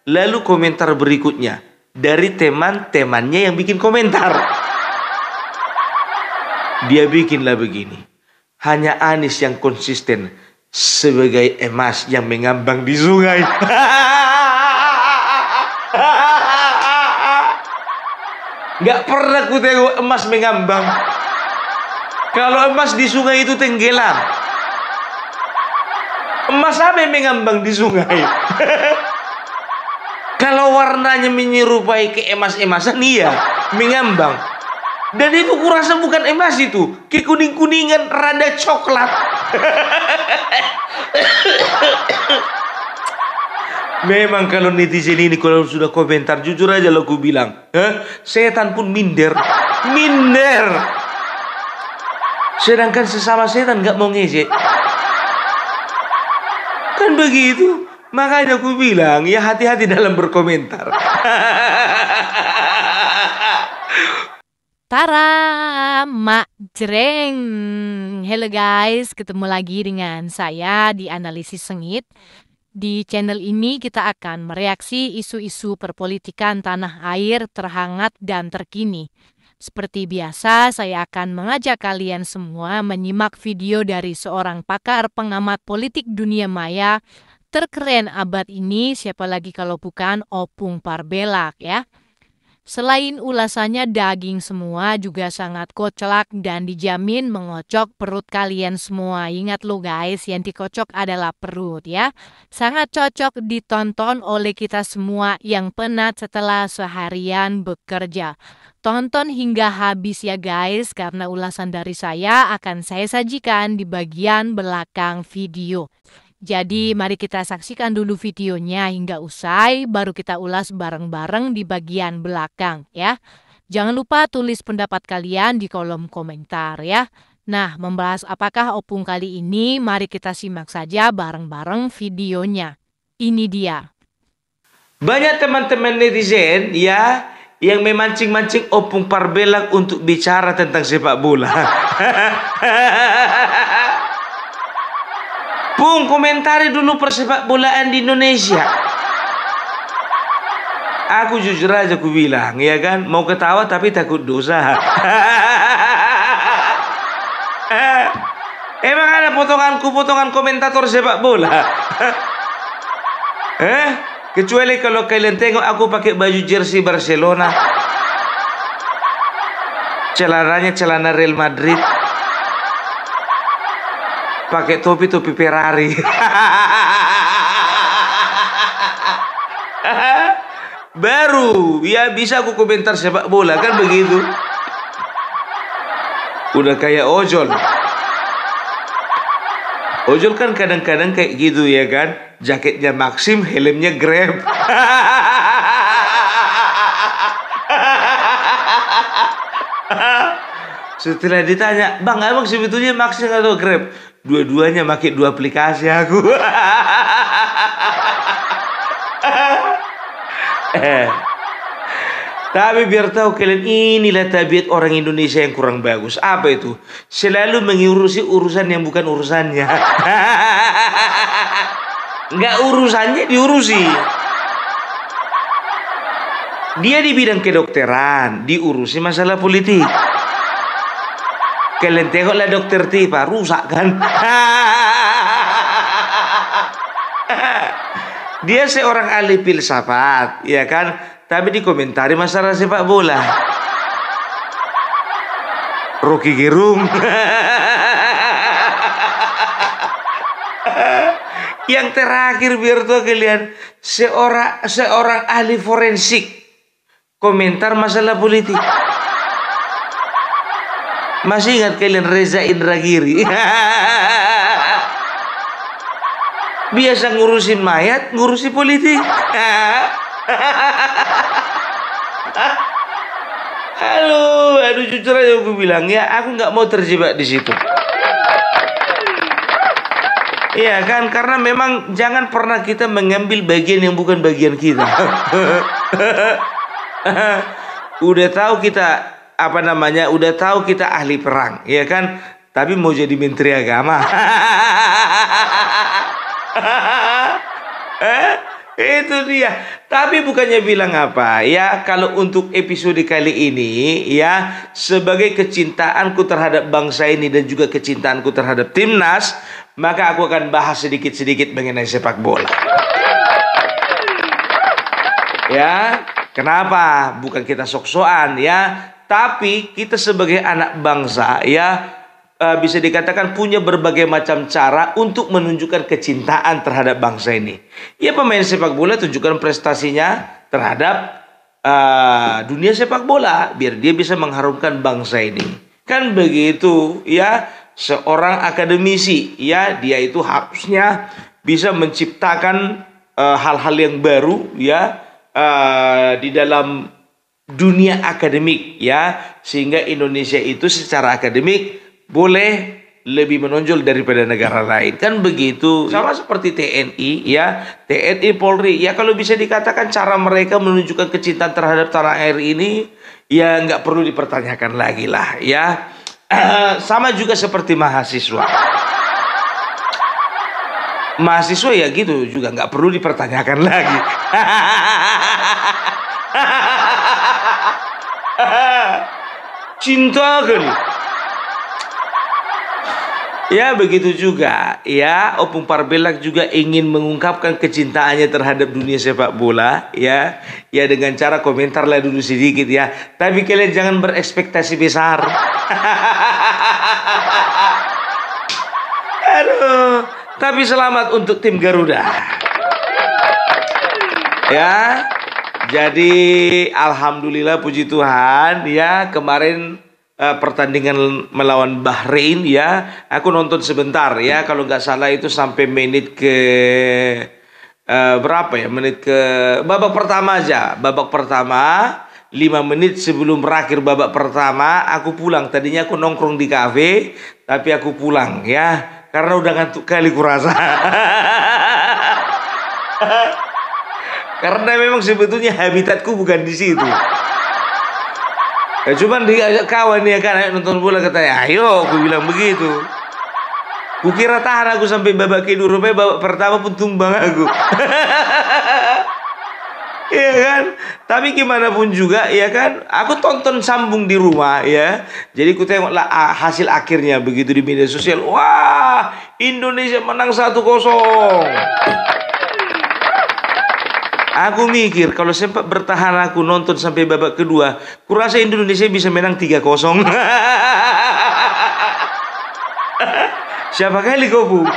Lalu komentar berikutnya dari teman-temannya yang bikin komentar. Dia bikinlah begini. Hanya Anies yang konsisten sebagai emas yang mengambang di sungai. Gak pernah ku tengok emas mengambang. Kalau emas di sungai itu tenggelam. Emas apa yang mengambang di sungai? Kalau warnanya menyerupai ke emas-emasan, iya, mengambang. Dan itu kurasa bukan emas itu, kekuning-kuningan rada coklat. Memang kalau netizen ini kalau sudah komentar, jujur aja lo ku bilang, setan pun minder. Sedangkan sesama setan gak mau ngejek. Kan begitu. Makanya aku bilang, ya hati-hati dalam berkomentar. Tara, mak jreng. Halo guys, ketemu lagi dengan saya di Analisis Sengit. Di channel ini kita akan mereaksi isu-isu perpolitikan tanah air terhangat dan terkini. Seperti biasa, saya akan mengajak kalian semua menyimak video dari seorang pakar pengamat politik dunia maya terkeren abad ini, siapa lagi kalau bukan Opung Parbelak ya. Selain ulasannya daging semua, juga sangat kocak dan dijamin mengocok perut kalian semua. Ingat lo guys, yang dikocok adalah perut ya. Sangat cocok ditonton oleh kita semua yang penat setelah seharian bekerja. Tonton hingga habis ya guys, karena ulasan dari saya akan saya sajikan di bagian belakang video. Jadi mari kita saksikan dulu videonya hingga usai, baru kita ulas bareng-bareng di bagian belakang ya. Jangan lupa tulis pendapat kalian di kolom komentar ya. Nah, membahas apakah Opung kali ini, mari kita simak saja bareng-bareng videonya. Ini dia. Banyak teman-teman netizen ya yang memancing-mancing Opung Parbelak untuk bicara tentang sepak bola. Pung, komentari dulu persepak bolaan di Indonesia. Aku jujur aja ku bilang, ya kan, mau ketawa tapi takut dosa. Emang ada potongan komentator sepak bola? Kecuali kalau kalian tengok aku pakai baju jersey Barcelona, celananya celana Real Madrid, pakai topi Ferrari. Baru ya bisa aku komentar sepak bola, kan begitu. Udah kayak ojol. Ojol kan kadang-kadang kayak gitu ya kan, jaketnya Maxim, helmnya Grab. Setelah ditanya, bang, emang sebetulnya Maxim atau Grab? Dua-duanya pakai dua aplikasi aku. Tapi biar tahu kalian, inilah tabiat orang Indonesia yang kurang bagus. Apa itu? Selalu mengurusi urusan yang bukan urusannya. Nggak urusannya diurusi. Dia di bidang kedokteran, diurusi masalah politik. Kalian tengoklah dokter Tipa, rusak kan? Dia seorang ahli filsafat, ya kan? Tapi dikomentari masalah sepak bola. Rocky Gerung. Yang terakhir biar tuh kalian, seorang ahli forensik komentar masalah politik. Masih ingat kalian Reza Indragiri? Biasa ngurusin mayat, ngurusi politik. Aduh, jujur aja aku bilang ya, aku nggak mau terjebak di situ. Iya kan, karena memang jangan pernah kita mengambil bagian yang bukan bagian kita. Udah tahu kita udah tahu kita ahli perang, ya kan? Tapi mau jadi menteri agama. Itu dia. Tapi bukannya bilang apa ya, kalau untuk episode kali ini ya, sebagai kecintaanku terhadap bangsa ini dan juga kecintaanku terhadap timnas, maka aku akan bahas sedikit-sedikit mengenai sepak bola. Ya, kenapa? Bukan kita sok-sokan ya, tapi kita sebagai anak bangsa ya, bisa dikatakan punya berbagai macam cara untuk menunjukkan kecintaan terhadap bangsa ini. Ya, pemain sepak bola tunjukkan prestasinya terhadap dunia sepak bola biar dia bisa mengharumkan bangsa ini. Kan begitu ya, seorang akademisi ya, dia itu harusnya bisa menciptakan hal-hal yang baru ya, di dalam dunia akademik ya, sehingga Indonesia itu secara akademik boleh lebih menonjol daripada negara lain. Kan begitu. Sama seperti TNI ya, TNI Polri ya, kalau bisa dikatakan cara mereka menunjukkan kecintaan terhadap tanah air ini ya nggak perlu dipertanyakan lagi lah ya. Sama juga seperti mahasiswa. Mahasiswa ya gitu juga nggak perlu dipertanyakan lagi. Cinta kali. Ya begitu juga ya, Opung Parbelak juga ingin mengungkapkan kecintaannya terhadap dunia sepak bola ya. Ya dengan cara komentar lah dulu sedikit ya. Tapi kalian jangan berekspektasi besar. Aduh, tapi selamat untuk tim Garuda. Ya. Jadi alhamdulillah puji Tuhan ya, kemarin pertandingan melawan Bahrain ya, aku nonton sebentar ya, kalau nggak salah itu sampai menit ke berapa ya, menit ke babak pertama aja, babak pertama 5 menit sebelum berakhir babak pertama aku pulang. Tadinya aku nongkrong di kafe, tapi aku pulang ya karena udah ngantuk kali kurasa. Karena memang sebetulnya habitatku bukan di situ. Ya cuman diajak kawan ya kan, ayo nonton bola, katanya ayo, aku bilang begitu. Kukira tahan aku sampai babak kedua, rupanya babak pertama pun tumbang aku. Iya kan, tapi gimana pun juga ya kan, aku tonton sambung di rumah ya. Jadi aku tengoklah hasil akhirnya begitu di media sosial. Wah, Indonesia menang 1-0. Aku mikir kalau sempat bertahan aku nonton sampai babak kedua, kurasa Indonesia bisa menang 3-0. Siapa kali kau Bu?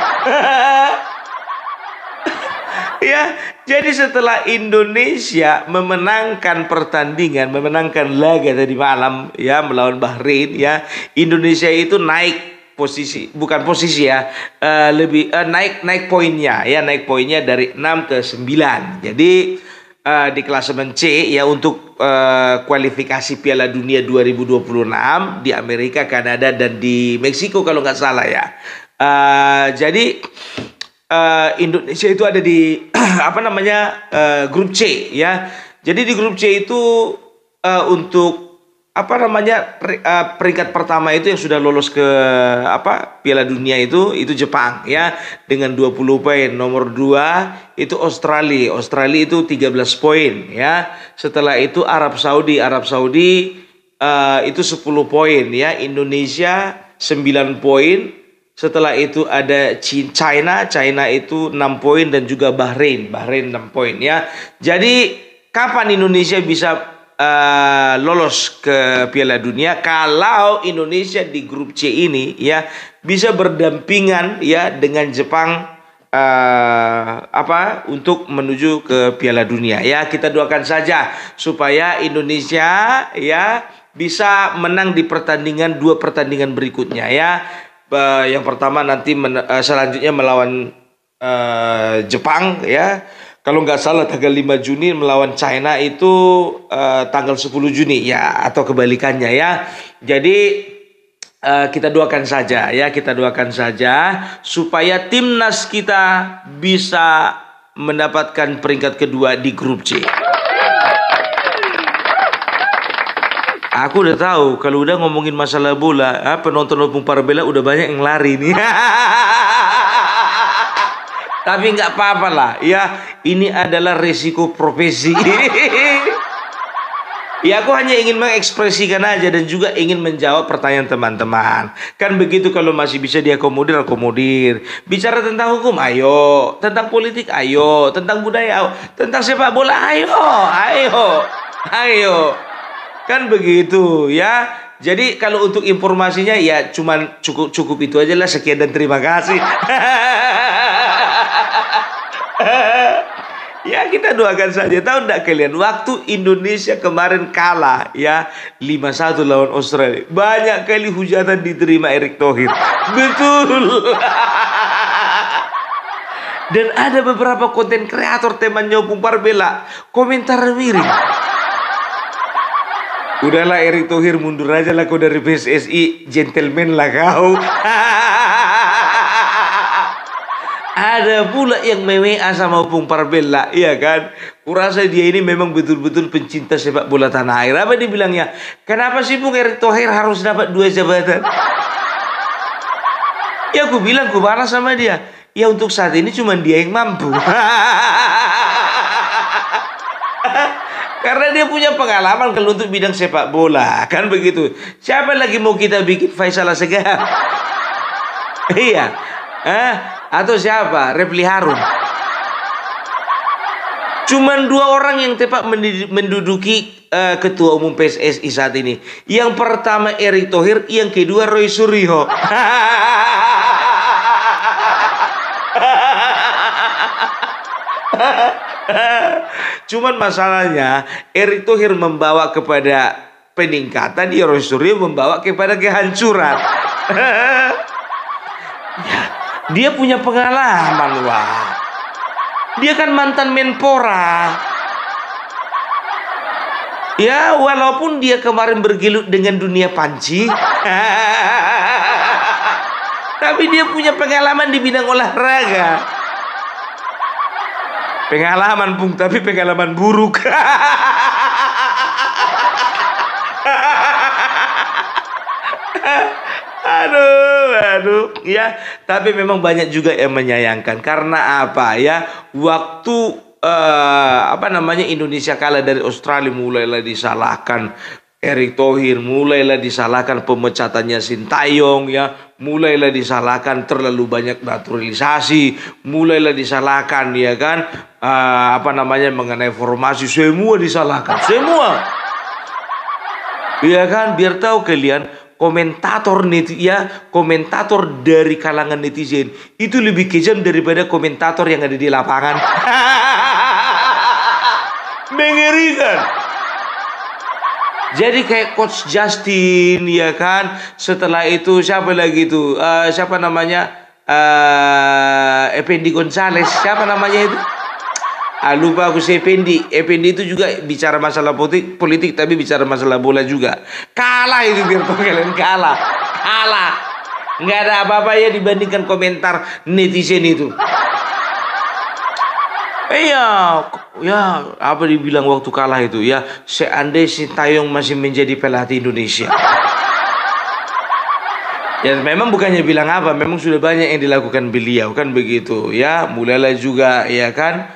Ya, jadi setelah Indonesia memenangkan pertandingan, memenangkan laga tadi malam ya melawan Bahrain ya, Indonesia itu naik posisi, bukan posisi ya, lebih naik poinnya ya, naik poinnya dari 6 ke 9. Jadi di klasemen C ya, untuk kualifikasi Piala Dunia 2026 di Amerika, Kanada dan di Meksiko kalau nggak salah ya. Jadi Indonesia itu ada di apa namanya, grup C ya. Jadi di grup C itu untuk apa namanya, peringkat pertama itu yang sudah lolos ke Piala Dunia itu Jepang ya dengan 20 poin. Nomor 2 itu Australia itu 13 poin ya. Setelah itu Arab Saudi itu 10 poin ya. Indonesia 9 poin. Setelah itu ada China itu 6 poin, dan juga Bahrain 6 poin ya. Jadi kapan Indonesia bisa lolos ke Piala Dunia? Kalau Indonesia di grup C ini ya bisa berdampingan ya dengan Jepang untuk menuju ke Piala Dunia ya. Kita doakan saja supaya Indonesia ya bisa menang di dua pertandingan berikutnya ya. Yang pertama nanti selanjutnya melawan Jepang ya. Kalau nggak salah tanggal 5 Juni melawan China itu tanggal 10 Juni ya, atau kebalikannya ya. Jadi kita doakan saja ya, supaya timnas kita bisa mendapatkan peringkat kedua di grup C. Aku udah tahu kalau udah ngomongin masalah bola, penonton Opung Parbelak udah banyak yang lari nih. Tapi nggak apa-apa lah, ya ini adalah resiko profesi. Ya aku hanya ingin mengekspresikan aja dan juga ingin menjawab pertanyaan teman-teman. Kan begitu, kalau masih bisa diakomodir, akomodir. Bicara tentang hukum, ayo. Tentang politik, ayo. Tentang budaya, ayo. Tentang sepak bola, ayo. Ayo. Ayo. Kan begitu ya. Jadi kalau untuk informasinya ya cuman cukup itu aja lah. Sekian dan terima kasih. Ya kita doakan saja. Tahu enggak kalian, waktu Indonesia kemarin kalah ya 5-1 lawan Australia, banyak kali hujatan diterima Erick Thohir. Betul. Dan ada beberapa konten kreator temannya Opung Parbela komentar miring. Udahlah Erick Thohir, mundur aja lah kau dari PSSI, gentleman lah kau. Ada pula yang mewa sama Opung Parbela, iya kan? Kurasa dia ini memang betul-betul pencinta sepak bola tanah air. Apa dia bilangnya? Kenapa sih Bung Erick Thohir harus dapat 2 jabatan? Ya aku bilang, aku marah sama dia. Ya untuk saat ini cuma dia yang mampu. Karena dia punya pengalaman kalau untuk bidang sepak bola, kan begitu. Siapa lagi mau kita bikin Faisal Assegaf? Iya. Atau siapa? Refli Harun. Cuman 2 orang yang tepat menduduki ketua umum PSSI saat ini. Yang pertama Erick Thohir, yang kedua Roy Suryo. Cuman masalahnya Erick Thohir membawa kepada peningkatan, ya Roy Suryo membawa kepada kehancuran. Ya, dia punya pengalaman, wah. Dia kan mantan Menpora. Ya, walaupun dia kemarin bergelut dengan dunia panci, tapi dia punya pengalaman di bidang olahraga. Pengalaman, Bung, tapi pengalaman buruk. Aduh, ya. Tapi memang banyak juga yang menyayangkan. Karena apa ya? Waktu Indonesia kalah dari Australia, mulailah disalahkan Erick Thohir, mulailah disalahkan pemecatannya Sintayong, ya, mulailah disalahkan terlalu banyak naturalisasi, mulailah disalahkan, ya kan, mengenai formasi, semua disalahkan, semua, ya kan. Biar tahu kalian, komentator dari kalangan netizen itu lebih kejam daripada komentator yang ada di lapangan. Mengerikan. Jadi kayak Coach Justin, ya kan. Setelah itu siapa lagi itu? Effendi Gonzalez. Siapa namanya itu? Lupa aku, si Effendi. Effendi itu juga bicara masalah politik, tapi bicara masalah bola juga. Kalah itu, biar kalian kalah. Nggak ada apa-apa ya dibandingkan komentar netizen itu. Ya, apa dibilang waktu kalah itu ya, seandainya Sintayong masih menjadi pelatih Indonesia. Ya memang bukannya bilang apa, memang sudah banyak yang dilakukan beliau, kan begitu ya. Mulailah juga, ya kan,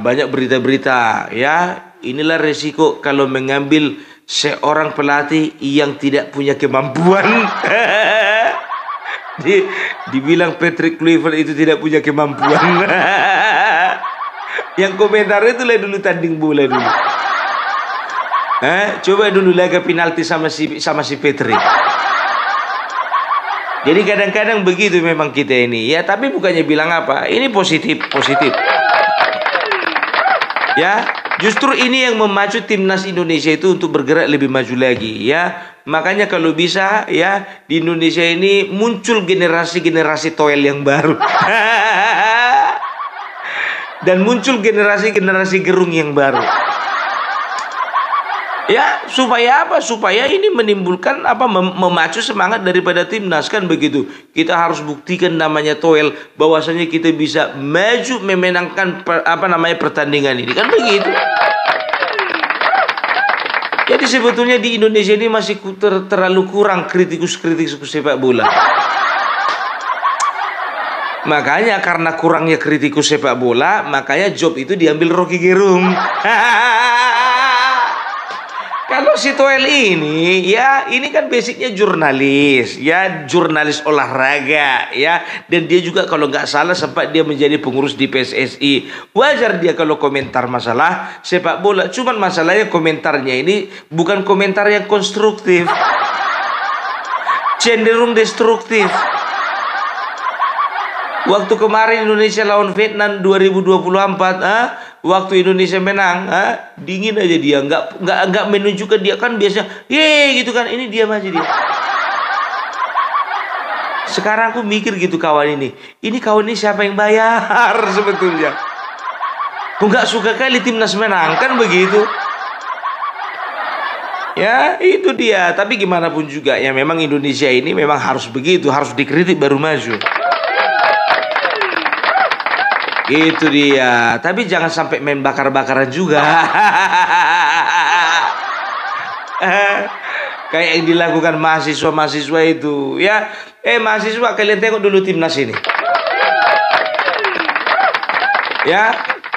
banyak berita-berita, ya. Inilah resiko kalau mengambil seorang pelatih yang tidak punya kemampuan. Dibilang Patrick Kluivert itu tidak punya kemampuan. Yang komentar itu lah dulu tanding bola dulu. Coba dulu laga penalti sama si Patrick. Jadi kadang-kadang begitu memang kita ini, ya. Tapi bukannya bilang apa, ini positif. Ya, justru ini yang memacu timnas Indonesia itu untuk bergerak lebih maju lagi, ya. Makanya kalau bisa, ya, di Indonesia ini muncul generasi-generasi toel yang baru. Dan muncul generasi-generasi gerung yang baru. Ya, supaya apa? Supaya ini menimbulkan memacu semangat daripada timnas, kan begitu. Kita harus buktikan namanya toel, bahwasanya kita bisa maju memenangkan pertandingan ini, kan begitu. Jadi sebetulnya di Indonesia ini masih terlalu kurang kritikus sepak bola. Makanya karena kurangnya kritikus sepak bola, makanya job itu diambil Rocky Gerung. Kalau si Toel ini, ya ini kan basicnya jurnalis, ya jurnalis olahraga, ya. Dan dia juga kalau nggak salah sempat dia menjadi pengurus di PSSI. Wajar dia kalau komentar masalah sepak bola. Cuman masalahnya komentarnya ini bukan komentar yang konstruktif, cenderung destruktif. Waktu kemarin Indonesia lawan Vietnam 2024, waktu Indonesia menang, dingin aja dia, nggak menunjukkan dia kan biasa, ye gitu kan, ini diam aja dia. Sekarang aku mikir gitu kawan ini kawan ini siapa yang bayar sebetulnya? Aku nggak suka kali timnas menang kan begitu. Ya itu dia. Tapi gimana pun juga ya memang Indonesia ini memang harus begitu, harus dikritik baru maju. Itu dia. Tapi jangan sampai main bakar-bakaran juga. Kayak yang dilakukan mahasiswa-mahasiswa itu. Ya, mahasiswa kalian tengok dulu timnas ini. Ya,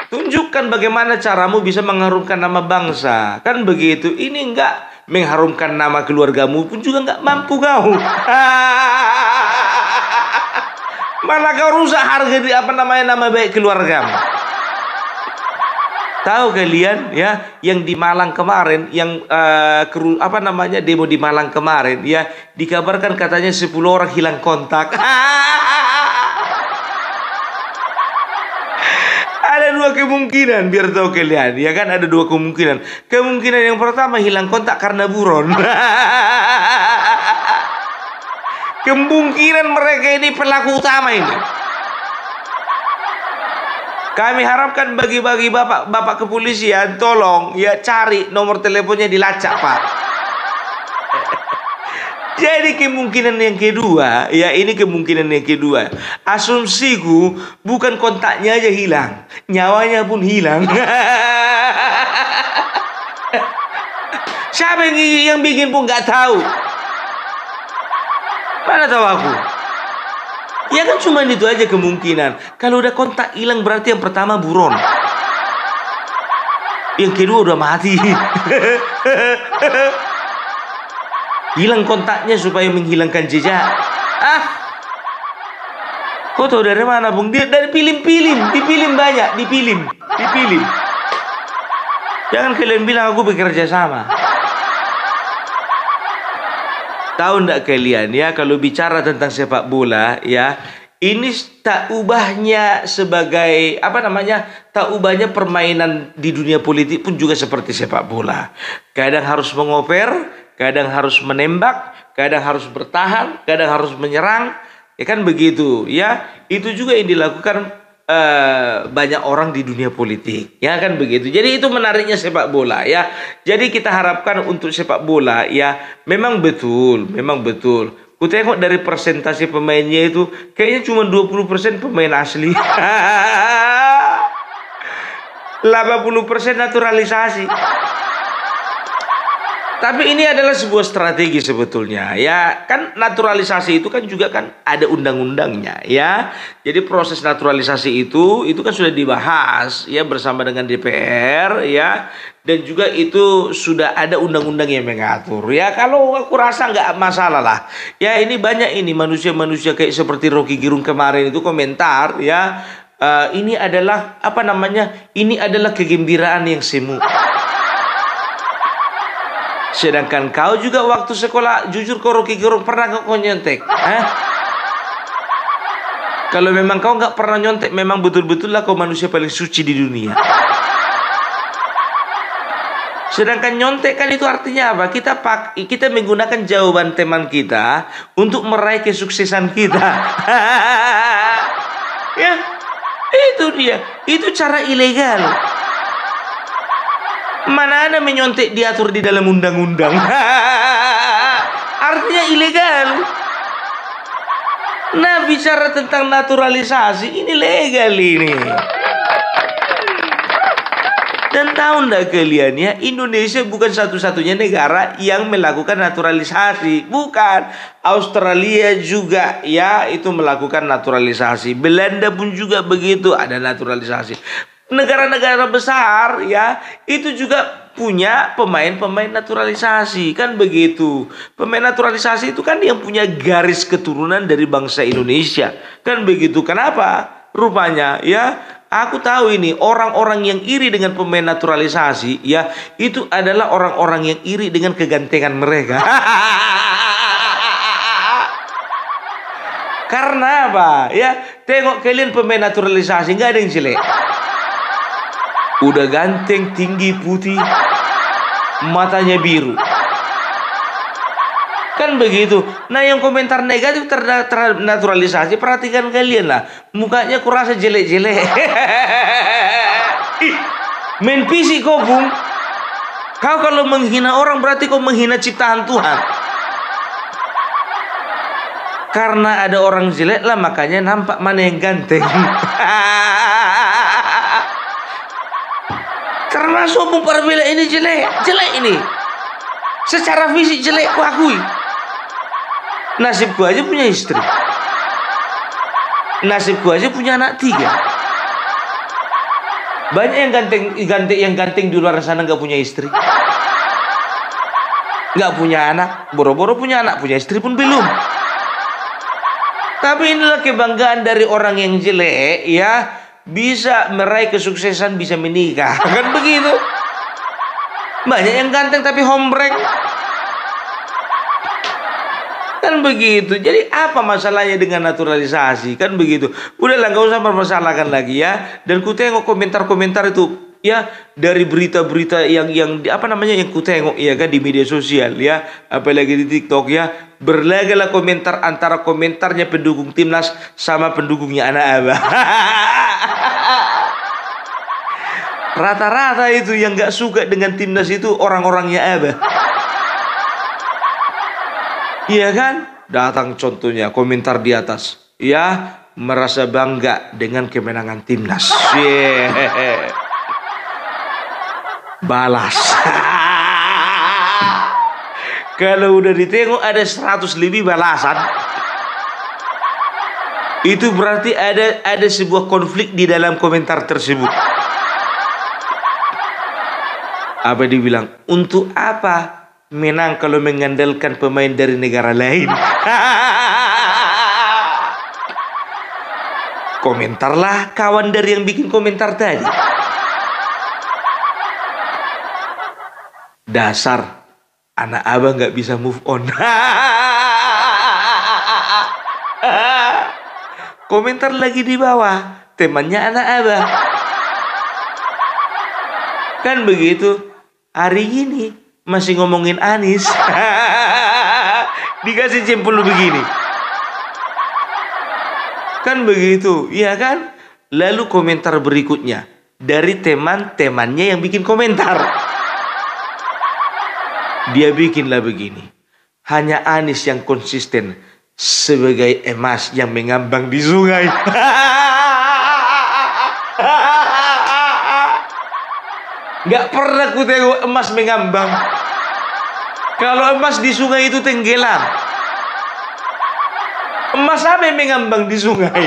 tunjukkan bagaimana caramu bisa mengharumkan nama bangsa. Kan begitu. Ini enggak mengharumkan nama keluargamu pun juga enggak mampu kau. Malah kau rusak harga nama baik keluargamu. Tahu kalian ya yang di Malang kemarin yang demo di Malang kemarin ya dikabarkan katanya 10 orang hilang kontak. Ada dua kemungkinan biar tahu kalian ya kan ada dua kemungkinan. Kemungkinan yang pertama hilang kontak karena buron. Kemungkinan mereka ini pelaku utama ini. Kami harapkan bagi-bagi bapak kepolisian tolong ya cari nomor teleponnya dilacak Pak. Jadi kemungkinan yang kedua ya ini kemungkinan yang kedua. Asumsiku bukan kontaknya aja hilang, nyawanya pun hilang. Siapa yang bikin pun nggak tahu. Mana tahu aku? Ya kan cuma itu aja kemungkinan. Kalau udah kontak hilang berarti yang pertama buron. Yang kedua udah mati. Hilang kontaknya supaya menghilangkan jejak. Kau tahu dari mana Bung? Dia dari dipilih banyak, dipilih. Jangan kalian bilang aku bekerja sama. Tahu enggak kalian ya kalau bicara tentang sepak bola ya ini tak ubahnya sebagai tak ubahnya permainan di dunia politik pun juga seperti sepak bola. Kadang harus mengoper, kadang harus menembak, kadang harus bertahan, kadang harus menyerang, ya kan begitu ya. Itu juga yang dilakukan banyak orang di dunia politik, ya kan begitu. Jadi itu menariknya sepak bola ya. Jadi kita harapkan untuk sepak bola ya memang betul. Ku tengok dari persentase pemainnya itu kayaknya cuma 20% pemain asli. 80% naturalisasi. Tapi ini adalah sebuah strategi sebetulnya ya kan naturalisasi itu kan juga kan ada undang-undangnya ya. Jadi proses naturalisasi itu kan sudah dibahas ya bersama dengan DPR ya dan juga itu sudah ada undang-undang yang mengatur ya. Kalau aku rasa nggak masalah lah ya. Ini banyak ini manusia-manusia kayak seperti Rocky Gerung kemarin itu komentar ya ini adalah ini adalah kegembiraan yang semu. Sedangkan kau juga waktu sekolah, jujur kau Rocky Gerung pernah kau nyontek? Kalau memang kau nggak pernah nyontek, memang betul-betul lah kau manusia paling suci di dunia. Sedangkan nyontek kan itu artinya apa? Kita menggunakan jawaban teman kita untuk meraih kesuksesan kita. Ya, itu dia. Itu cara ilegal. Mana ada menyontek diatur di dalam undang-undang. Artinya ilegal. Nah bicara tentang naturalisasi ini legal ini. Dan tahu ndak kalian ya, Indonesia bukan satu-satunya negara yang melakukan naturalisasi. Bukan. Australia juga ya itu melakukan naturalisasi. Belanda pun juga begitu, ada naturalisasi. Negara-negara besar ya itu juga punya pemain-pemain naturalisasi, kan begitu. Pemain naturalisasi itu kan yang punya garis keturunan dari bangsa Indonesia, kan begitu. Kenapa? Rupanya ya, aku tahu ini orang-orang yang iri dengan pemain naturalisasi ya, itu adalah orang-orang yang iri dengan kegantengan mereka. Karena apa? Ya, tengok kalian pemain naturalisasi nggak ada yang jelek. Udah ganteng, tinggi, putih, matanya biru. Kan begitu. Nah, yang komentar negatif terhadap naturalisasi, perhatikan kalian lah. Mukanya kurasa jelek-jelek. Main fisik kau, Bung. Kau kalau menghina orang berarti kau menghina ciptaan Tuhan. Karena ada orang jelek lah, makanya nampak mana yang ganteng. Termasuk Bung Parvila ini jelek. Jelek ini. Secara fisik jelek, ku akui. Nasibku aja punya istri. Nasibku aja punya anak 3. Banyak yang ganteng di luar sana nggak punya istri, nggak punya anak, boro-boro punya anak, punya istri pun belum. Tapi inilah kebanggaan dari orang yang jelek ya, bisa meraih kesuksesan, bisa menikah, kan begitu. Banyak yang ganteng tapi hombreng. Kan begitu. Jadi apa masalahnya dengan naturalisasi? Kan begitu. Udahlah, nggak usah mempermasalahkan lagi ya. Dan ku tengok komentar-komentar itu ya, dari berita-berita yang apa namanya, yang ku tengok ya kan di media sosial ya, apalagi di TikTok ya, berlagaklah komentar antara komentarnya pendukung timnas sama pendukungnya anak abah. Rata-rata itu yang nggak suka dengan timnas itu orang-orangnya abah. Iya kan? Datang contohnya komentar di atas. Ya, merasa bangga dengan kemenangan timnas. Yeah. Balas. Kalau udah ditengok ada 100 lebih balasan. Itu berarti ada sebuah konflik di dalam komentar tersebut. Apa dibilang? Untuk apa menang kalau mengandalkan pemain dari negara lain? Komentarlah kawan dari yang bikin komentar tadi. Dasar anak abah nggak bisa move on. Komentar lagi di bawah, temannya anak abah. Kan begitu. Hari ini masih ngomongin Anies. Dikasih jempol begini. Kan begitu, iya kan? Lalu komentar berikutnya dari teman-temannya yang bikin komentar. Dia bikinlah begini. Hanya Anies yang konsisten sebagai emas yang mengambang di sungai. Gak pernah ku tengok emas mengambang. Kalau emas di sungai itu tenggelam. Emas apa yang mengambang di sungai?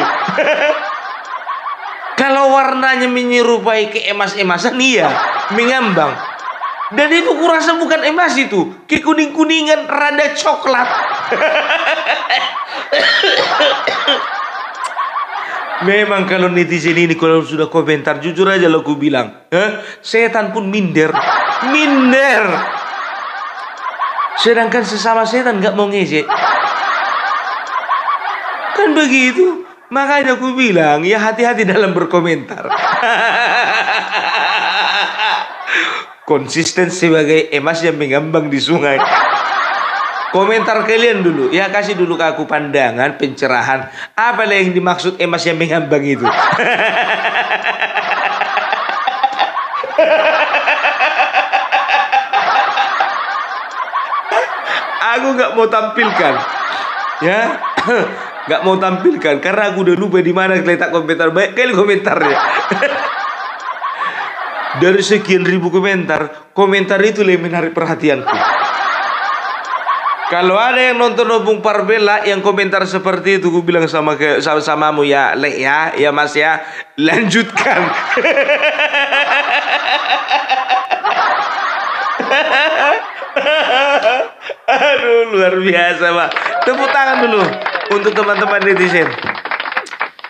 Kalau warnanya menyerupai ke emas-emasan, iya, mengambang. Dan itu kurasa bukan emas itu, kekuning-kuningan rada coklat. Memang kalau netizen ini kalau sudah komentar, jujur aja lo ku bilang, setan pun minder. Minder. Sedangkan sesama setan gak mau ngejek. Kan begitu. Makanya aku bilang, ya hati-hati dalam berkomentar. Konsisten sebagai emas yang mengambang di sungai. Komentar kalian dulu, ya kasih dulu ke aku pandangan, pencerahan. Apa yang dimaksud emas yang mengambang itu? Aku nggak mau tampilkan, ya, nggak mau tampilkan karena aku udah lupa di mana letak komentar. Baik kali komentarnya. Dari sekian ribu komentar, komentar itu yang menarik perhatianku. Kalau ada yang nonton Opung Parbella yang komentar seperti itu, gue bilang samamu ya, Le ya Mas ya, lanjutkan. Aduh, luar biasa, Pak. Tepuk tangan dulu untuk teman-teman netizen.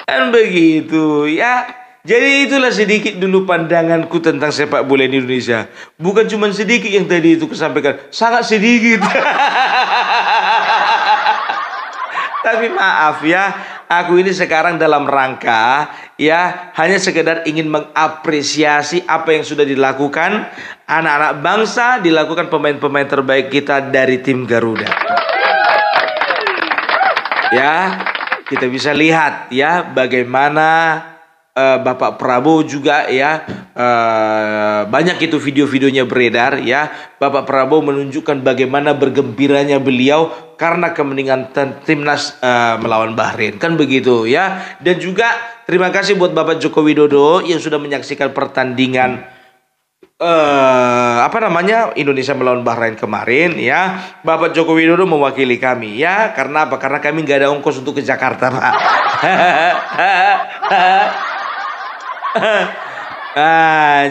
Kan begitu ya. Jadi itulah sedikit dulu pandanganku tentang sepak bola di Indonesia. Bukan cuma sedikit yang tadi itu kusampaikan, sangat sedikit. Tapi maaf ya, aku ini sekarang dalam rangka ya hanya sekedar ingin mengapresiasi apa yang sudah dilakukan anak-anak bangsa, dilakukan pemain-pemain terbaik kita dari tim Garuda. Ya, kita bisa lihat ya bagaimana Bapak Prabowo juga ya banyak itu video-videonya beredar ya. Bapak Prabowo menunjukkan bagaimana bergembiranya beliau karena kemenangan timnas melawan Bahrain, kan begitu ya. Dan juga terima kasih buat Bapak Joko Widodo yang sudah menyaksikan pertandingan Indonesia melawan Bahrain kemarin ya. Bapak Joko Widodo mewakili kami ya. Karena apa? Karena kami nggak ada ongkos untuk ke Jakarta, Pak.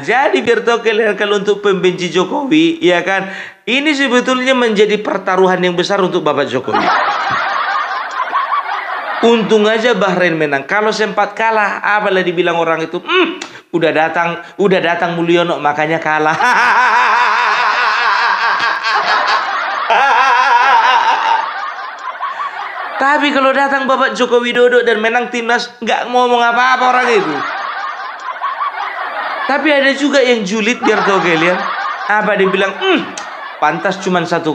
Jadi biar tahu kalian, kalau untuk pembenci Jokowi ya kan, ini sebetulnya menjadi pertaruhan yang besar untuk Bapak Jokowi. Untung aja Bahrain menang. Kalau sempat kalah, apalah dibilang orang itu, udah datang Mulyono makanya kalah. Tapi kalau datang Bapak Joko Widodo dan menang timnas, nggak ngomong apa-apa orang itu. Tapi ada juga yang julid, biar tahu kalian. Apa dia bilang, pantas cuma 1-0,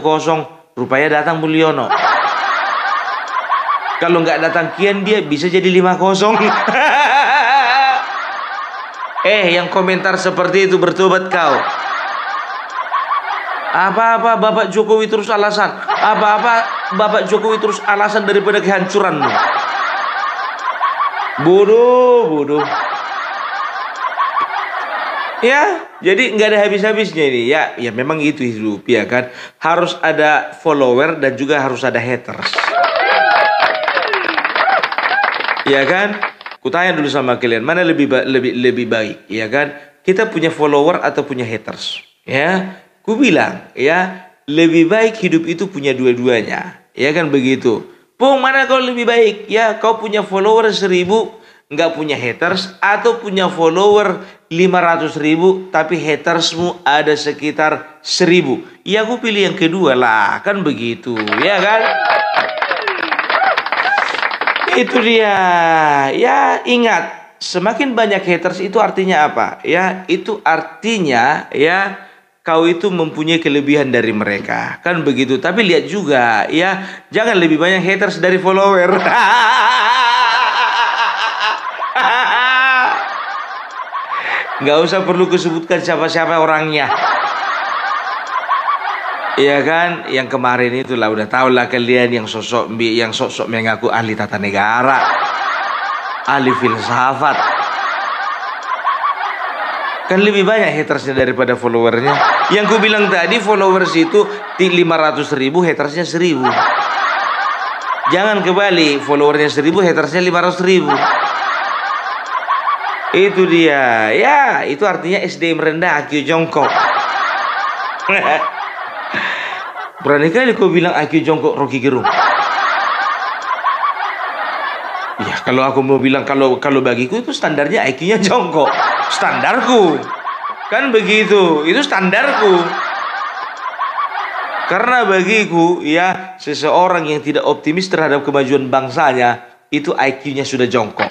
rupanya datang Mulyono. Kalau nggak datang Kian dia bisa jadi 5-0. Yang komentar seperti itu bertobat kau. Apa-apa Bapak Jokowi terus alasan. Apa-apa Bapak Jokowi terus alasan daripada kehancuranmu. Bodoh. Ya, jadi nggak ada habis-habisnya ini. Ya memang itu hidup ya kan. Harus ada follower dan juga harus ada haters. Ya kan? Kutanya dulu sama kalian, mana lebih baik, ya kan? Kita punya follower atau punya haters? Ya, ku bilang, ya lebih baik hidup itu punya dua-duanya, ya kan begitu. Pung, mana kau lebih baik? Ya, kau punya follower 1000, nggak punya haters, atau punya follower 500.000 tapi hatersmu ada sekitar 1000. Ya, aku pilih yang kedua lah, kan begitu, ya kan? Itu dia. Ya, ingat, semakin banyak haters itu artinya apa? Ya, itu artinya ya kau itu mempunyai kelebihan dari mereka, kan begitu. Tapi lihat juga ya, jangan lebih banyak haters dari follower. Nggak usah perlu kusebutkan siapa-siapa orangnya. Iya kan, yang kemarin itulah udah tahu lah kalian, yang sosok mengaku ahli tata negara, ahli filsafat. Kan lebih banyak hatersnya daripada followernya. Yang ku bilang tadi, followers itu 500.000, hatersnya 1000. Jangan kebalik, followernya 1000, hatersnya 500.000. Itu dia. Ya, itu artinya SDM rendah, IQ jongkok. Berani kali kau bilang IQ jongkok Rocky Gerung. Ya, kalau aku mau bilang, kalau bagiku itu standarnya IQ-nya jongkok. Standarku. Kan begitu. Itu standarku. Karena bagiku ya, seseorang yang tidak optimis terhadap kemajuan bangsanya, itu IQ-nya sudah jongkok.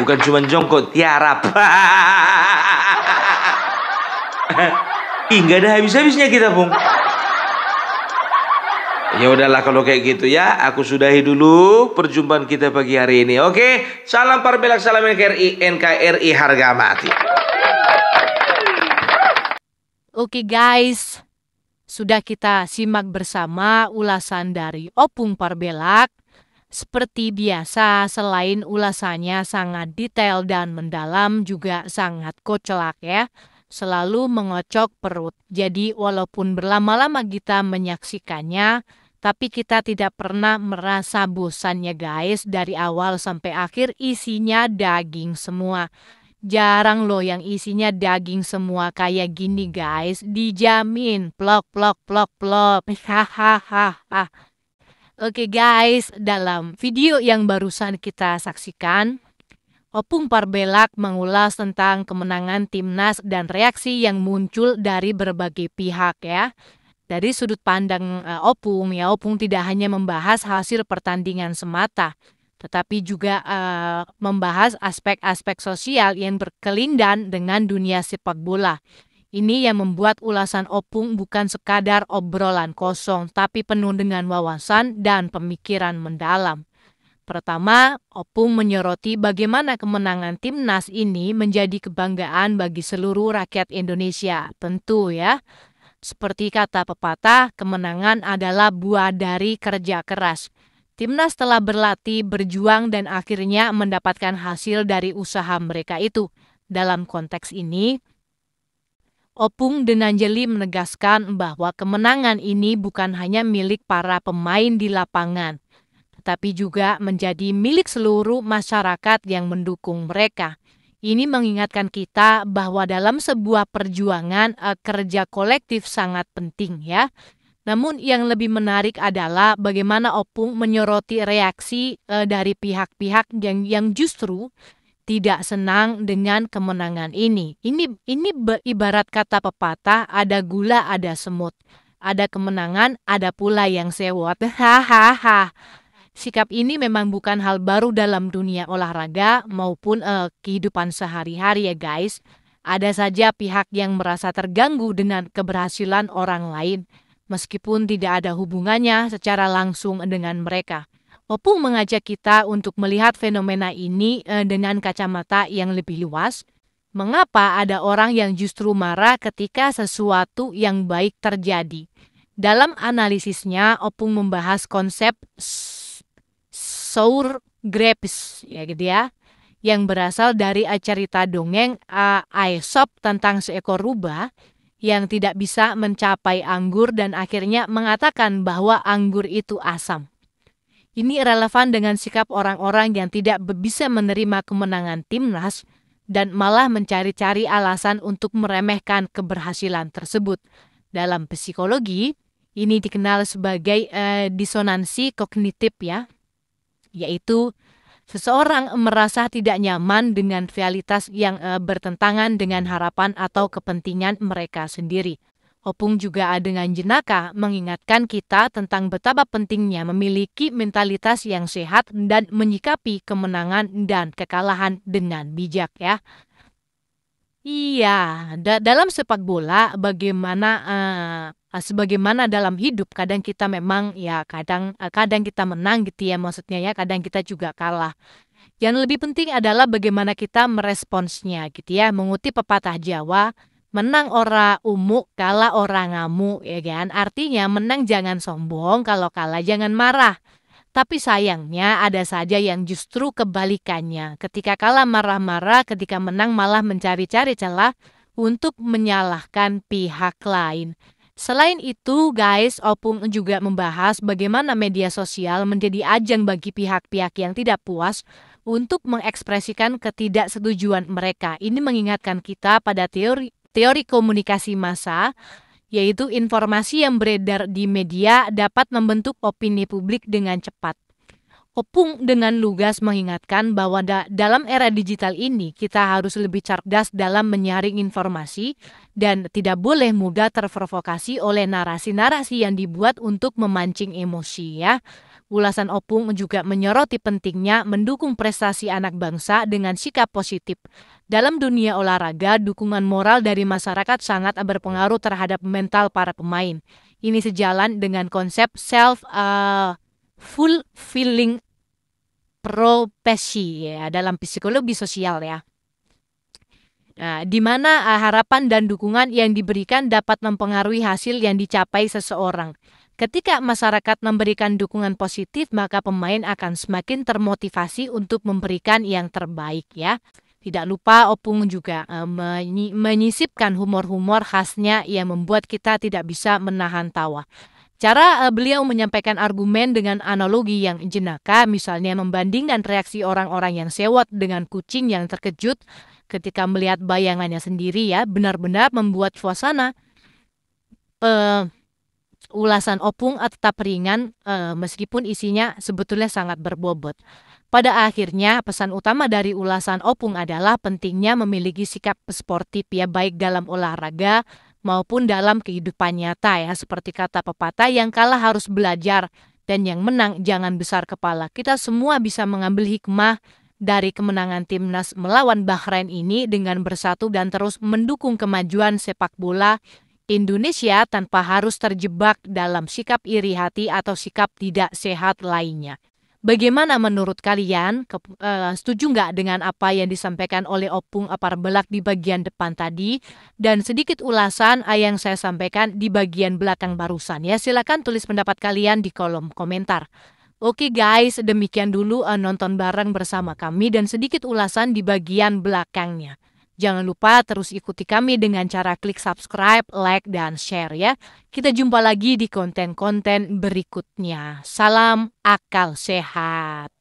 Bukan cuma jongkok, tiarap. Nggak ada habis-habisnya kita, Bung. Ya udahlah kalau kayak gitu ya, aku sudahi dulu perjumpaan kita pagi hari ini. Oke, salam Parbelak, salam NKRI harga mati. Oke guys, sudah kita simak bersama ulasan dari Opung Parbelak. Seperti biasa, selain ulasannya sangat detail dan mendalam, juga sangat kocak ya. Selalu mengocok perut. Jadi walaupun berlama-lama kita menyaksikannya, tapi kita tidak pernah merasa bosan ya guys. Dari awal sampai akhir isinya daging semua. Jarang loh yang isinya daging semua kayak gini guys. Dijamin plok plok plok plok. Hahaha. Oke guys, dalam video yang barusan kita saksikan, Opung Parbelak mengulas tentang kemenangan timnas dan reaksi yang muncul dari berbagai pihak ya. Dari sudut pandang Opung ya, Opung tidak hanya membahas hasil pertandingan semata, tetapi juga membahas aspek-aspek sosial yang berkelindan dengan dunia sepak bola. Ini yang membuat ulasan Opung bukan sekadar obrolan kosong, tapi penuh dengan wawasan dan pemikiran mendalam. Pertama, Opung menyoroti bagaimana kemenangan timnas ini menjadi kebanggaan bagi seluruh rakyat Indonesia. Tentu ya, seperti kata pepatah, kemenangan adalah buah dari kerja keras. Timnas telah berlatih, berjuang, dan akhirnya mendapatkan hasil dari usaha mereka itu. Dalam konteks ini, Opung dengan jeli menegaskan bahwa kemenangan ini bukan hanya milik para pemain di lapangan, tetapi juga menjadi milik seluruh masyarakat yang mendukung mereka. Ini mengingatkan kita bahwa dalam sebuah perjuangan kerja kolektif sangat penting ya. Namun yang lebih menarik adalah bagaimana Opung menyoroti reaksi dari pihak-pihak yang justru tidak senang dengan kemenangan ini. Ini ibarat kata pepatah, ada gula ada semut. Ada kemenangan, ada pula yang sewot. Hahaha. Sikap ini memang bukan hal baru dalam dunia olahraga maupun kehidupan sehari-hari ya guys. Ada saja pihak yang merasa terganggu dengan keberhasilan orang lain, meskipun tidak ada hubungannya secara langsung dengan mereka. Opung mengajak kita untuk melihat fenomena ini dengan kacamata yang lebih luas. Mengapa ada orang yang justru marah ketika sesuatu yang baik terjadi? Dalam analisisnya, Opung membahas konsep sour grapes ya gitu ya, yang berasal dari cerita dongeng Aesop tentang seekor rubah yang tidak bisa mencapai anggur dan akhirnya mengatakan bahwa anggur itu asam. Ini relevan dengan sikap orang-orang yang tidak bisa menerima kemenangan timnas dan malah mencari-cari alasan untuk meremehkan keberhasilan tersebut. Dalam psikologi, ini dikenal sebagai disonansi kognitif ya, yaitu seseorang merasa tidak nyaman dengan realitas yang bertentangan dengan harapan atau kepentingan mereka sendiri. Opung juga dengan jenaka mengingatkan kita tentang betapa pentingnya memiliki mentalitas yang sehat dan menyikapi kemenangan dan kekalahan dengan bijak ya. Iya, dalam sepak bola sebagaimana dalam hidup kadang kita memang ya kadang kita menang gitu ya, maksudnya ya kadang kita juga kalah. Yang lebih penting adalah bagaimana kita meresponsnya gitu ya. Mengutip pepatah Jawa, menang ora umuk, kalah ora ngamuk, ya kan? Artinya menang jangan sombong, kalau kalah jangan marah. Tapi sayangnya ada saja yang justru kebalikannya. Ketika kalah marah-marah, ketika menang malah mencari-cari celah untuk menyalahkan pihak lain. Selain itu, guys, Opung juga membahas bagaimana media sosial menjadi ajang bagi pihak-pihak yang tidak puas untuk mengekspresikan ketidaksetujuan mereka. Ini mengingatkan kita pada teori komunikasi massa, yaitu informasi yang beredar di media dapat membentuk opini publik dengan cepat. Opung dengan lugas mengingatkan bahwa dalam era digital ini kita harus lebih cerdas dalam menyaring informasi dan tidak boleh mudah terprovokasi oleh narasi-narasi yang dibuat untuk memancing emosi ya. Ulasan Opung juga menyoroti pentingnya mendukung prestasi anak bangsa dengan sikap positif. Dalam dunia olahraga, dukungan moral dari masyarakat sangat berpengaruh terhadap mental para pemain. Ini sejalan dengan konsep self-fulfilling prophecy ya dalam psikologi sosial ya. Nah, di mana harapan dan dukungan yang diberikan dapat mempengaruhi hasil yang dicapai seseorang. Ketika masyarakat memberikan dukungan positif, maka pemain akan semakin termotivasi untuk memberikan yang terbaik ya. Tidak lupa Opung juga menyisipkan humor-humor khasnya yang membuat kita tidak bisa menahan tawa. Cara beliau menyampaikan argumen dengan analogi yang jenaka, misalnya membandingkan reaksi orang-orang yang sewot dengan kucing yang terkejut ketika melihat bayangannya sendiri ya, benar-benar membuat suasana ulasan Opung tetap ringan meskipun isinya sebetulnya sangat berbobot. Pada akhirnya, pesan utama dari ulasan Opung adalah pentingnya memiliki sikap sportif ya, baik dalam olahraga maupun dalam kehidupan nyata ya. Seperti kata pepatah, yang kalah harus belajar dan yang menang jangan besar kepala. Kita semua bisa mengambil hikmah dari kemenangan timnas melawan Bahrain ini dengan bersatu dan terus mendukung kemajuan sepak bola Indonesia tanpa harus terjebak dalam sikap iri hati atau sikap tidak sehat lainnya. Bagaimana menurut kalian? Setuju nggak dengan apa yang disampaikan oleh Opung Aparbelak di bagian depan tadi? Dan sedikit ulasan yang saya sampaikan di bagian belakang barusan ya. Silakan tulis pendapat kalian di kolom komentar. Oke guys, demikian dulu nonton bareng bersama kami dan sedikit ulasan di bagian belakangnya. Jangan lupa terus ikuti kami dengan cara klik subscribe, like, dan share ya. Kita jumpa lagi di konten-konten berikutnya. Salam akal sehat.